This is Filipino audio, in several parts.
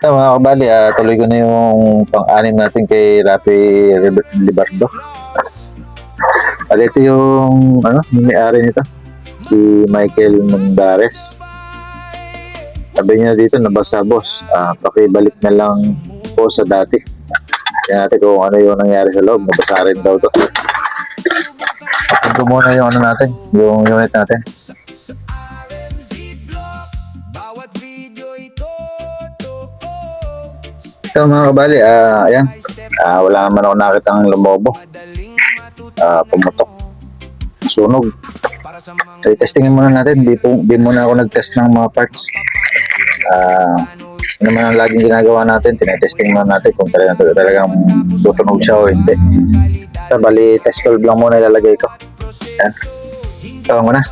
So mga kabali, tuloy ko na yung pang-anim natin kay Rafi Libardo. At ito yung yung may-ari nito, si Michael Mandares. Sabi niya dito, nabasa boss, pakibalik na lang po sa dati. Kaya natin kung ano yung nangyari sa loob, nabasa rin daw to. Ito muna yung natin, yung unit natin. Ito mga kabali, ayan, wala naman ako nakitang lumobo, pumutok, sunog. So testingin muna natin, di muna ako nag-test ng mga parts. Ano naman ang laging ginagawa natin, tinetesting muna natin kung talagang tutunog siya o hindi. So bali, test valve lang muna ilalagay ko. Ayan, ito muna.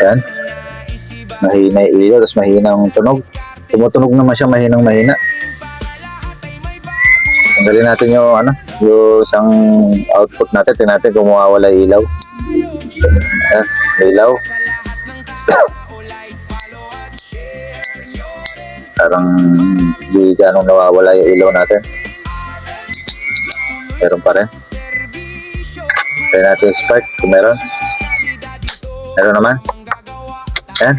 Ayan, mahina yung ilaw, tapos mahina ang tunog. Tumutunog naman siya, mahinang-mahina. Tanggalin natin yung yung isang output natin. Tingnan natin kung mawawala ilaw. Ayan, ilaw. Parang hindi ganong nawawala yung ilaw natin. Meron pa rin. Tingnan natin yung spark kung meron. Meron naman. Ayan.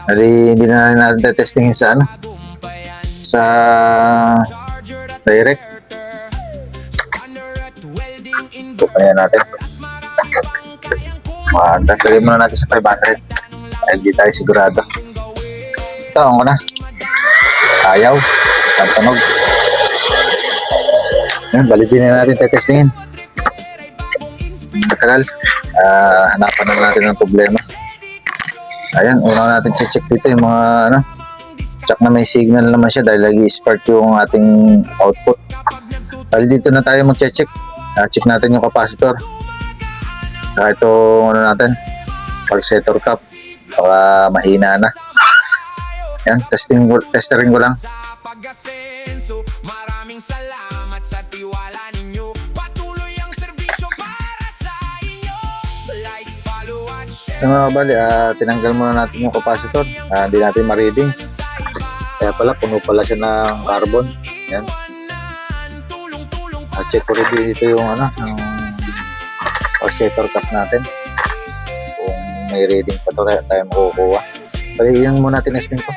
Hindi na natin testingin sa sa direct. Bukayan natin. Tagpagin muna natin sa 500 dahil di tayo sigurado. Ito, ko na. Ayaw. Ang tunog. Balitin na natin testingin. Matagal. Hanapan na natin ng problema. Ayan, una natin check dito yung mga check na may signal naman siya dahil lagi spark yung ating output. Dahil dito na tayo mag-check. Check natin yung capacitor. Saka ito natin, pulsator cap. Baka mahina na. Ayan, testering ko lang. Maraming salamat sa tiwala ninyo. Patuloy ang serbisyo para sa inyo. Like, follow at share. Mga kabali, tinanggal muna natin yung capacitor. Hindi natin ma-reading. Kaya pala, puno pala siya ng carbon. Yan. Check ko rin dito yung pulsator cap natin. Kung may reading pa to, kaya tayo makukuha. Pali, yan muna tinesting ko.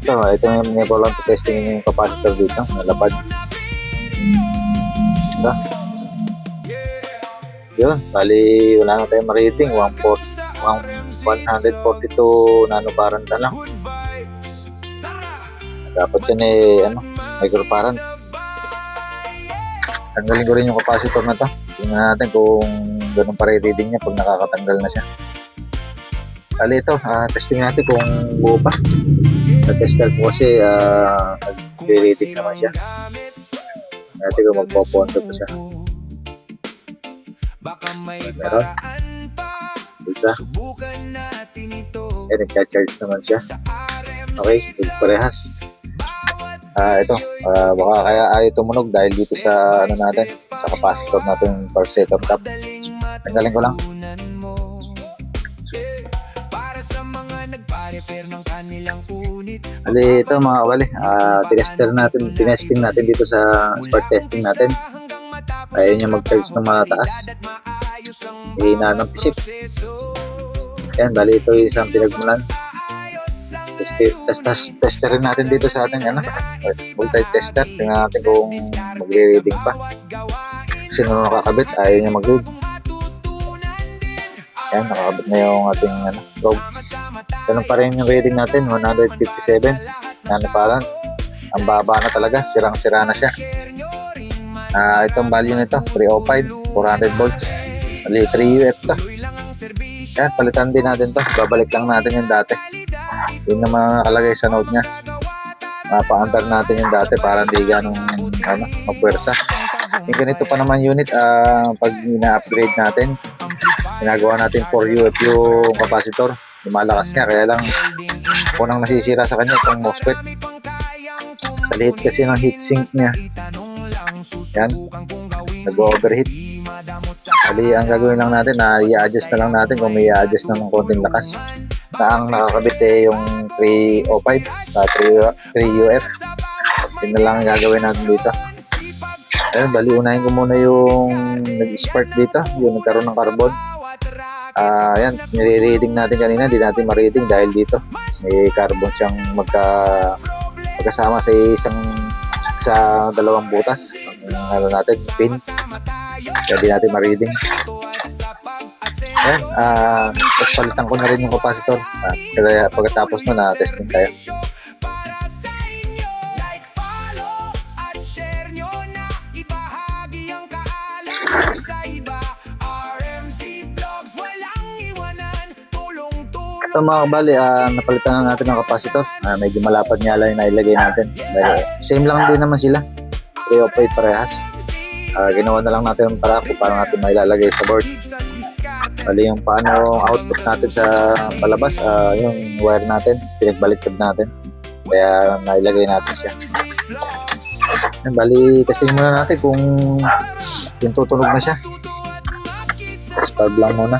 Ito yung nito lang testing yung capacitor dito. Nalapad. Ito. Yun, bali wala na tayong ma-rating. 142 nanofarad na lang. Dapat yan microfarad. Tanggalin ko rin yung capacitor na to. Tingnan natin kung ganun pa rin reading niya pag nakakatanggal na siya. Bali ito, testing natin kung buo pa. Sa-tester ko kasi nag-reading naman siya. Natin kung magpo-ponto pa siya. Meron. Isa. Nagka-charge naman siya. Okay, parehas. Ito, baka kaya ayaw tumunog dahil dito sa natin, sa capacitor natin, pulsator cap. Tanggalin ko lang. Ali ito mga kabali, tinesting natin dito sa spark testing natin. Ayaw niya mag-charge ng mataas. Hina ng pisik. Yan, bali ito yung isang pinagmulan. Testerin natin dito sa ating voltage tester. Tingnan natin kung magre-reading pa. Kasi nung nakakabit, ayaw niya mag-read. Yan, nakakabit na yung ating probe. Ganun pa rin yung reading natin, 157 nanofarad. Ang baba na talaga, sirang-sira na siya. Itong value nito, 305, 400 volts. Mali, 3 UF to. Yan, palitan din natin to. Babalik lang natin yung dati. Yun naman nakalagay sa note niya. Paandar natin yung dati para hindi ganong magpwersa. Yung ganito pa naman unit, pag ina-upgrade natin, ginagawa natin 4 UF yung capacitor. Lumalakas nga, kaya lang unang nasisira sa kanya itong MOSFET. Sa liit kasi ng heatsink niya. Yan, nag-overheat. Bali, ang gagawin lang natin, i-adjust na lang natin kung may i-adjust ng konting lakas. na ang nakakabit yung 305 na 3UF. Yun na lang ang gagawin natin dito. Ayun, bali unahin ko muna yung nag-spark dito, yung nagkaroon ng carbon. Yan, nire-reading natin kanina, hindi natin ma-reading dahil dito may carbon siyang magkasama sa dalawang butas ng natin, pin. Kaya hindi natin ma-reading. Ayan, tapos palitan ko na rin yung capacitor. Kaya pagkatapos na testing tayo. Ito mga kabali, napalitan na natin ng capacitor. Medyo malapad nga lang yung nailagay natin. Pero same lang din naman sila. 305 parehas. Ginawa na lang natin para kung paano natin mailalagay sa board. Bali yung paano output natin sa palabas, yung wire natin, pinagbaliktad natin. Kaya nailagay natin siya. Bali, testing muna natin kung yung tutunog na siya. Spark lang muna.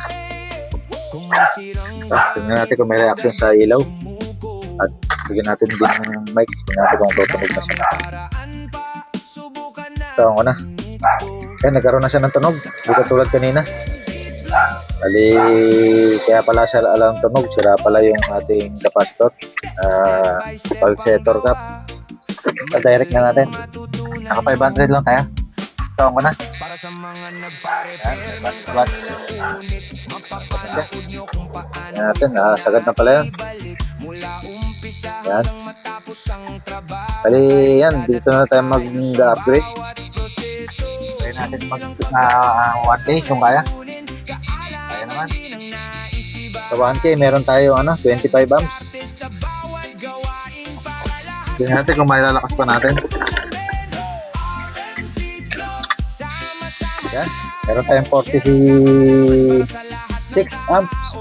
Tingnan natin kung may reaction sa ilaw. At bigyan natin din ng mic. Tingnan natin kung tutunog na siya. Tawang ko na. Ayan, nagkaroon na siya ng tunog. Hindi katulad kanina. Bali, kaya pala siya alam tunog. Sira pala yung ating capacitor. Pulsator cap. Direct na natin. Naka 500 lang tayo. Tawang ko na. Yan natin, sagad na pala yun. Yan. Bali yan, dito na tayo mag-upgrade. Try natin mag 1K kung kaya. Kaya naman. Sa 1K meron tayo 25 amps. Tingnan natin kung may lalakas pa natin. Yan. Meron tayong 46 amps.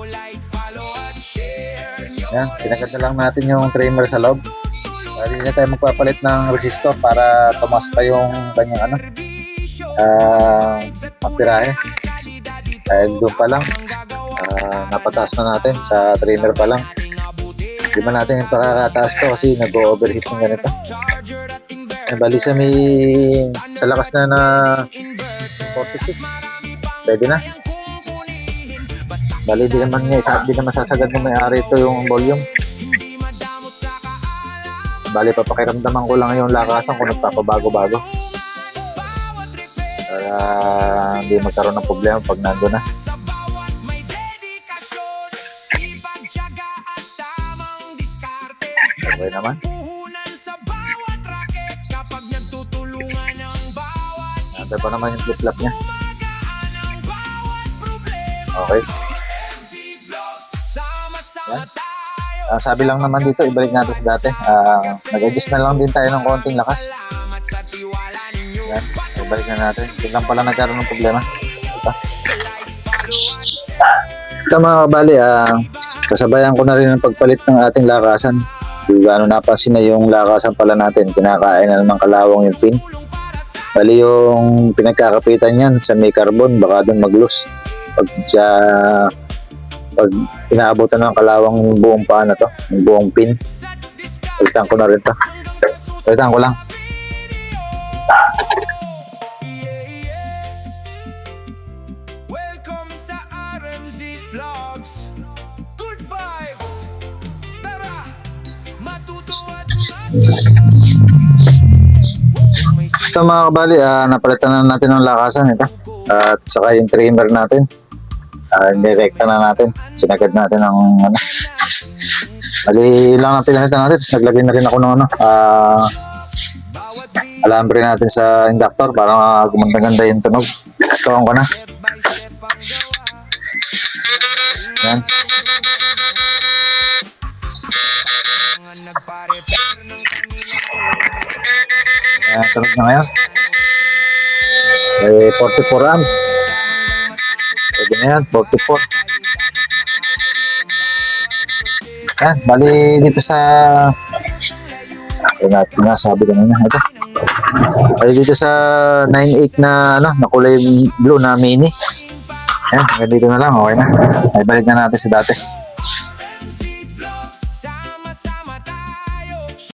Yan. Sinagad na lang natin yung trimmer sa loob. Hindi na tayo magpapalit ng resistor para tumas pa yung kanyang amperahe. Dahil doon pa lang, napataas na natin sa trimmer pa lang. Hindi man natin yung pakakataas to kasi nag-overheat yung ganito. Bali sa lakas na 46. Pwede na. Bali di naman sasagad ng may-ari ito yung volume. Bali papakiramdaman ko lang yung lakasan kung nagpapabago-bago. Para hindi magkaroon ng problema pag nandun na. Okay naman. Nandun pa naman yung flip-flop niya. Okay. Yan. Sabi lang naman dito, ibalik natin sa dati. Nag-adjust na lang din tayo ng konting lakas. Yan. Ibalik na natin. Tignan pala nagkaroon ng problema. Ito mga kabali, kasabayan ko na rin ang pagpalit ng ating lakasan. Kung gaano napansin na yung lakasan pala natin, kinakain na naman kalawang yung pin. Bali yung pinagkakapitan yan sa may carbon, baka doon mag-loose. Pag inaabutan ng kalawang yung buong paan na to, yung buong pin. Palitan ko na rin to. Palitan ko lang. Welcome sa RMZ Vlogs. Good vibes. Tara, matutuwa. Ito mga kabali, napalitan na natin ng lakasan ito. At saka yung trimmer natin. Direkta na natin. Sinagad natin ng Mali lang ang pinalitan natin. Tapos naglagay na rin ako ng alambre natin sa inductor para gumanda-ganda yung tunog. Tuwang ko na. Yan. Ayan, tunog na ngayon. 44 amps. Pwede na yan, 44. Yan, bali dito sa sabi ko na ito. Bali dito sa 98 na na kulay blue na mini. Yan, hanggang dito na lang, okay na. Ay balik na natin sa dati.